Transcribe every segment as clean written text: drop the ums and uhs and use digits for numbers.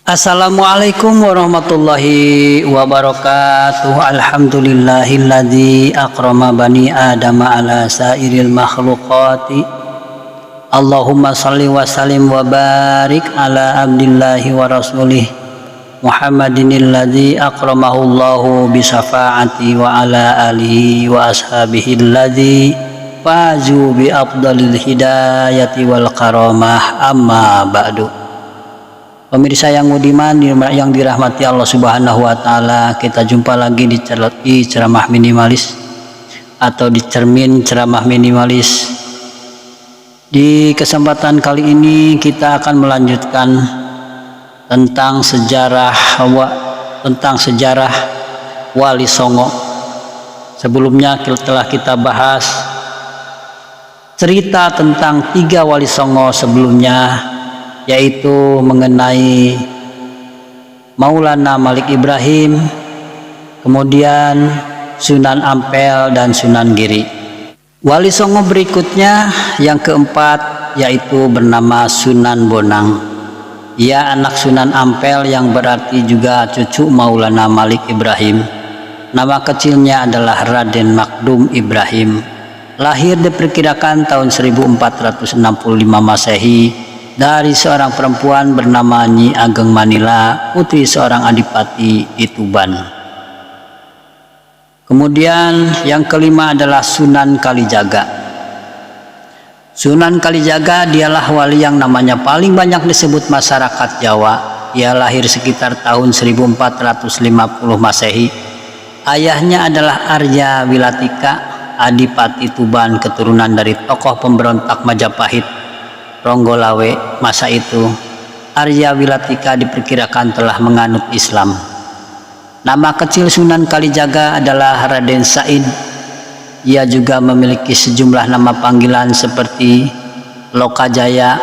Assalamualaikum warahmatullahi wabarakatuh. Alhamdulillahilladzi akrama bani adama ala sairil makhluqati. Allahumma salli wa sallim wa barik ala abdillahi wa rasulih Muhammadinilladzi akramahullahu bisafaati wa ala alihi wa ashabihi alladzi fazu bi afdalil hidayati wal karamah, amma ba'du. Pemirsa yang budiman yang dirahmati Allah Subhanahu wa taala, kita jumpa lagi di ceramah minimalis atau di cermin ceramah minimalis. Di kesempatan kali ini kita akan melanjutkan tentang sejarah Wali Songo. Sebelumnya telah kita bahas cerita tentang 3 Wali Songo sebelumnya, yaitu mengenai Maulana Malik Ibrahim, kemudian Sunan Ampel dan Sunan Giri. Wali Songo berikutnya yang keempat yaitu bernama Sunan Bonang. Ia anak Sunan Ampel yang berarti juga cucu Maulana Malik Ibrahim. Nama kecilnya adalah Raden Makdum Ibrahim. Lahir diperkirakan tahun 1465 Masehi dari seorang perempuan bernama Nyi Ageng Manila, putri seorang adipati di Tuban. Kemudian yang kelima adalah Sunan Kalijaga. Sunan Kalijaga dialah wali yang namanya paling banyak disebut masyarakat Jawa. Ia lahir sekitar tahun 1450 Masehi. Ayahnya adalah Arya Wilatika, adipati Tuban, keturunan dari tokoh pemberontak Majapahit Ronggolawe masa itu. Arya Wilatika diperkirakan telah menganut Islam. Nama kecil Sunan Kalijaga adalah Raden Said. Ia juga memiliki sejumlah nama panggilan seperti Lokajaya,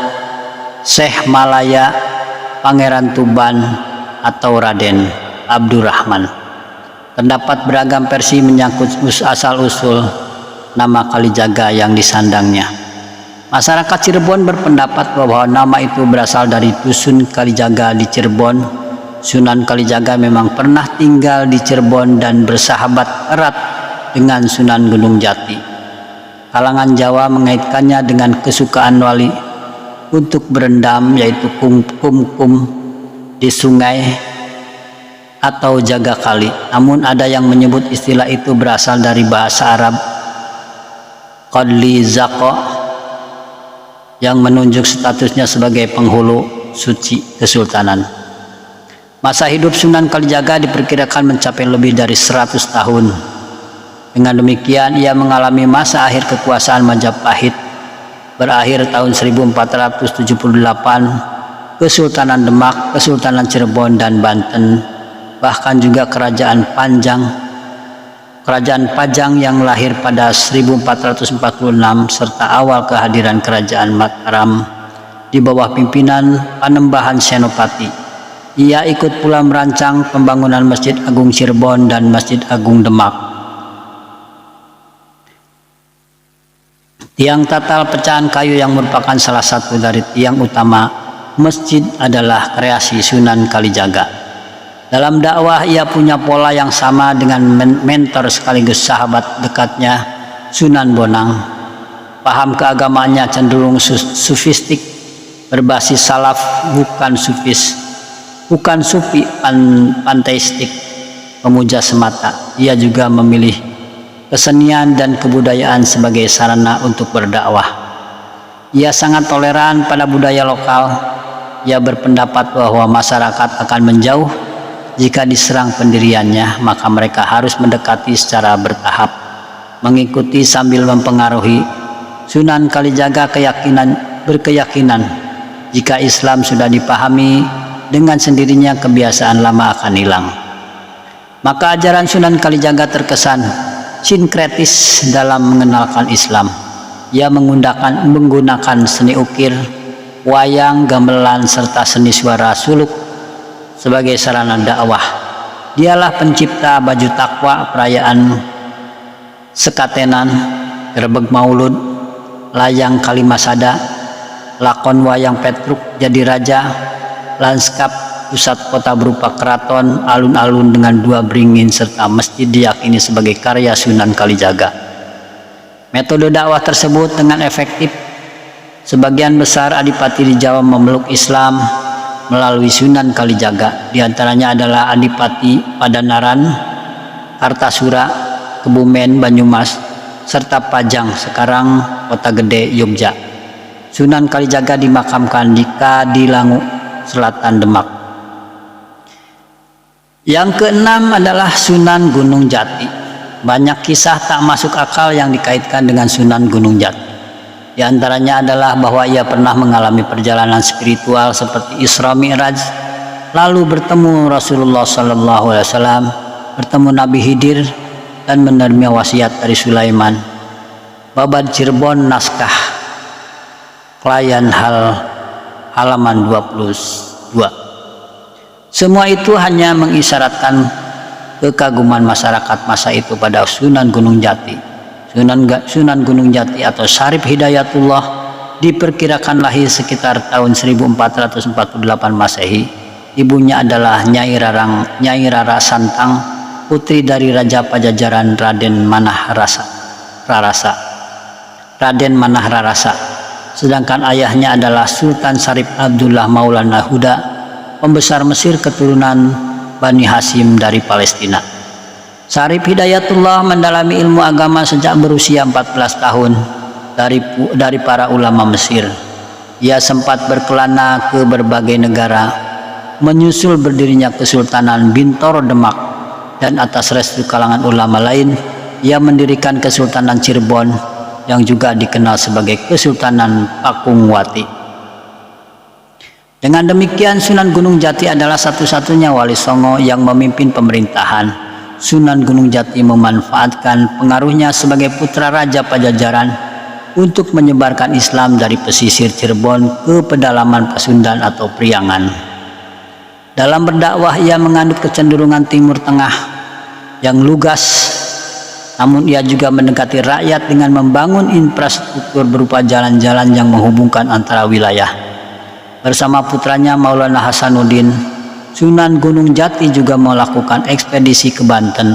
Syekh Malaya, Pangeran Tuban, atau Raden Abdurrahman. Terdapat beragam versi menyangkut asal-usul nama Kalijaga yang disandangnya. Masyarakat Cirebon berpendapat bahwa nama itu berasal dari Dusun Kalijaga di Cirebon. Sunan Kalijaga memang pernah tinggal di Cirebon dan bersahabat erat dengan Sunan Gunung Jati. Kalangan Jawa mengaitkannya dengan kesukaan wali untuk berendam, yaitu kum-kum di sungai atau jaga kali. Namun ada yang menyebut istilah itu berasal dari bahasa Arab Qadli Zaqo yang menunjuk statusnya sebagai penghulu suci kesultanan. Masa hidup Sunan Kalijaga diperkirakan mencapai lebih dari 100 tahun. Dengan demikian ia mengalami masa akhir kekuasaan Majapahit berakhir tahun 1478, Kesultanan Demak, Kesultanan Cirebon dan Banten, bahkan juga Kerajaan Pajang yang lahir pada 1446 serta awal kehadiran Kerajaan Mataram di bawah pimpinan Panembahan Senopati. Ia ikut pula merancang pembangunan Masjid Agung Cirebon dan Masjid Agung Demak. Tiang tatal pecahan kayu yang merupakan salah satu dari tiang utama masjid adalah kreasi Sunan Kalijaga. Dalam dakwah ia punya pola yang sama dengan mentor sekaligus sahabat dekatnya Sunan Bonang. Paham keagamaannya cenderung sufistik, berbasis salaf, bukan sufi panteistik, pemuja semata. Ia juga memilih kesenian dan kebudayaan sebagai sarana untuk berdakwah. Ia sangat toleran pada budaya lokal. Ia berpendapat bahwa masyarakat akan menjauh jika diserang pendiriannya, maka mereka harus mendekati secara bertahap, mengikuti sambil mempengaruhi. Sunan Kalijaga berkeyakinan jika Islam sudah dipahami, dengan sendirinya kebiasaan lama akan hilang. Maka ajaran Sunan Kalijaga terkesan sinkretis dalam mengenalkan Islam. Ia menggunakan seni ukir, wayang, gamelan, serta seni suara suluk sebagai sarana dakwah. Dialah pencipta baju takwa, perayaan sekatenan, grebeg maulud, layang kalimasada, lakon wayang Petruk jadi raja, lanskap pusat kota berupa keraton, alun-alun dengan 2 beringin serta masjid diyakini sebagai karya Sunan Kalijaga. Metode dakwah tersebut dengan efektif. Sebagian besar adipati di Jawa memeluk Islam melalui Sunan Kalijaga. Di antaranya adalah Adipati Padanaran, Kartasura, Kebumen, Banyumas, serta Pajang, sekarang Kota Gede, Yogya. Sunan Kalijaga dimakamkan di Kadilangu, Selatan Demak. Yang keenam adalah Sunan Gunung Jati. Banyak kisah tak masuk akal yang dikaitkan dengan Sunan Gunung Jati. Di antaranya adalah bahwa ia pernah mengalami perjalanan spiritual seperti Isra Mi'raj, lalu bertemu Rasulullah SAW, bertemu Nabi Khidir, dan menerima wasiat dari Sulaiman. Babad Cirebon, naskah Klayan halaman 22. Semua itu hanya mengisyaratkan kekaguman masyarakat masa itu pada Sunan Gunung Jati. Sunan Gunung Jati atau Syarif Hidayatullah diperkirakan lahir sekitar tahun 1448 Masehi. Ibunya adalah Nyai Rara Santang, putri dari Raja Pajajaran Raden Manah Rarasa. Sedangkan ayahnya adalah Sultan Syarif Abdullah Maulana Huda, pembesar Mesir keturunan Bani Hashim dari Palestina. Syarif Hidayatullah mendalami ilmu agama sejak berusia 14 tahun dari para ulama Mesir. Ia sempat berkelana ke berbagai negara, menyusul berdirinya Kesultanan Bintoro Demak, dan atas restu kalangan ulama lain, ia mendirikan Kesultanan Cirebon yang juga dikenal sebagai Kesultanan Pakungwati. Dengan demikian, Sunan Gunung Jati adalah satu-satunya wali songo yang memimpin pemerintahan. Sunan Gunung Jati memanfaatkan pengaruhnya sebagai putra Raja Pajajaran untuk menyebarkan Islam dari pesisir Cirebon ke pedalaman Pasundan atau Priangan. Dalam berdakwah, ia mengandung kecenderungan Timur Tengah yang lugas, namun ia juga mendekati rakyat dengan membangun infrastruktur berupa jalan-jalan yang menghubungkan antara wilayah. Bersama putranya Maulana Hasanuddin, Sunan Gunung Jati juga melakukan ekspedisi ke Banten.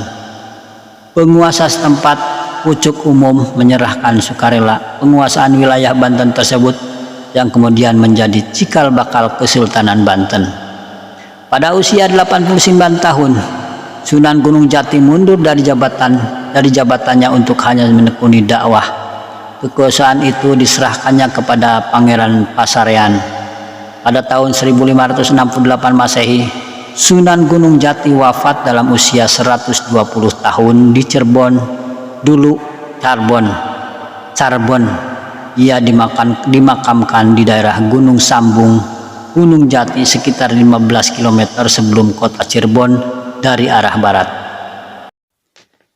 Penguasa setempat pucuk umum menyerahkan sukarela penguasaan wilayah Banten tersebut yang kemudian menjadi cikal bakal Kesultanan Banten. Pada usia 89 tahun, Sunan Gunung Jati mundur dari jabatannya untuk hanya menekuni dakwah. Kekuasaan itu diserahkannya kepada Pangeran Pasarean. Pada tahun 1568 Masehi, Sunan Gunung Jati wafat dalam usia 120 tahun di Cirebon, dulu Carbon. Ia dimakamkan di daerah Gunung Sambung, Gunung Jati, sekitar 15 km sebelum kota Cirebon dari arah barat.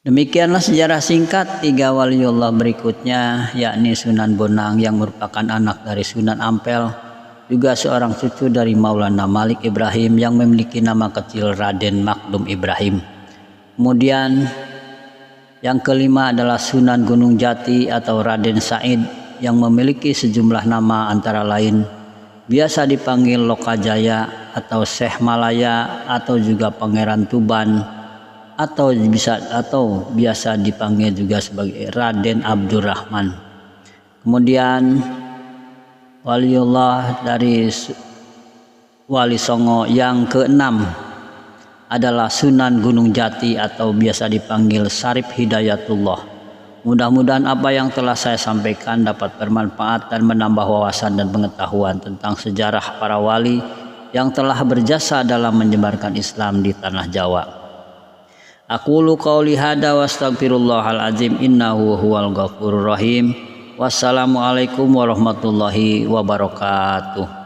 Demikianlah sejarah singkat 3 waliullah berikutnya, yakni Sunan Bonang yang merupakan anak dari Sunan Ampel, juga seorang cucu dari Maulana Malik Ibrahim yang memiliki nama kecil Raden Makdum Ibrahim. Kemudian yang kelima adalah Sunan Gunung Jati atau Raden Said yang memiliki sejumlah nama, antara lain biasa dipanggil Lokajaya atau Syekh Malaya atau juga Pangeran Tuban, atau biasa dipanggil juga sebagai Raden Abdurrahman. Kemudian waliullah dari wali songo yang keenam adalah Sunan Gunung Jati atau biasa dipanggil Syarif Hidayatullah. Mudah-mudahan apa yang telah saya sampaikan dapat bermanfaat dan menambah wawasan dan pengetahuan tentang sejarah para wali yang telah berjasa dalam menyebarkan Islam di tanah Jawa. Aqulu qauli hada wa astaghfirullahal azim innahu huwal ghafurur rahim. Wassalamualaikum warahmatullahi wabarakatuh.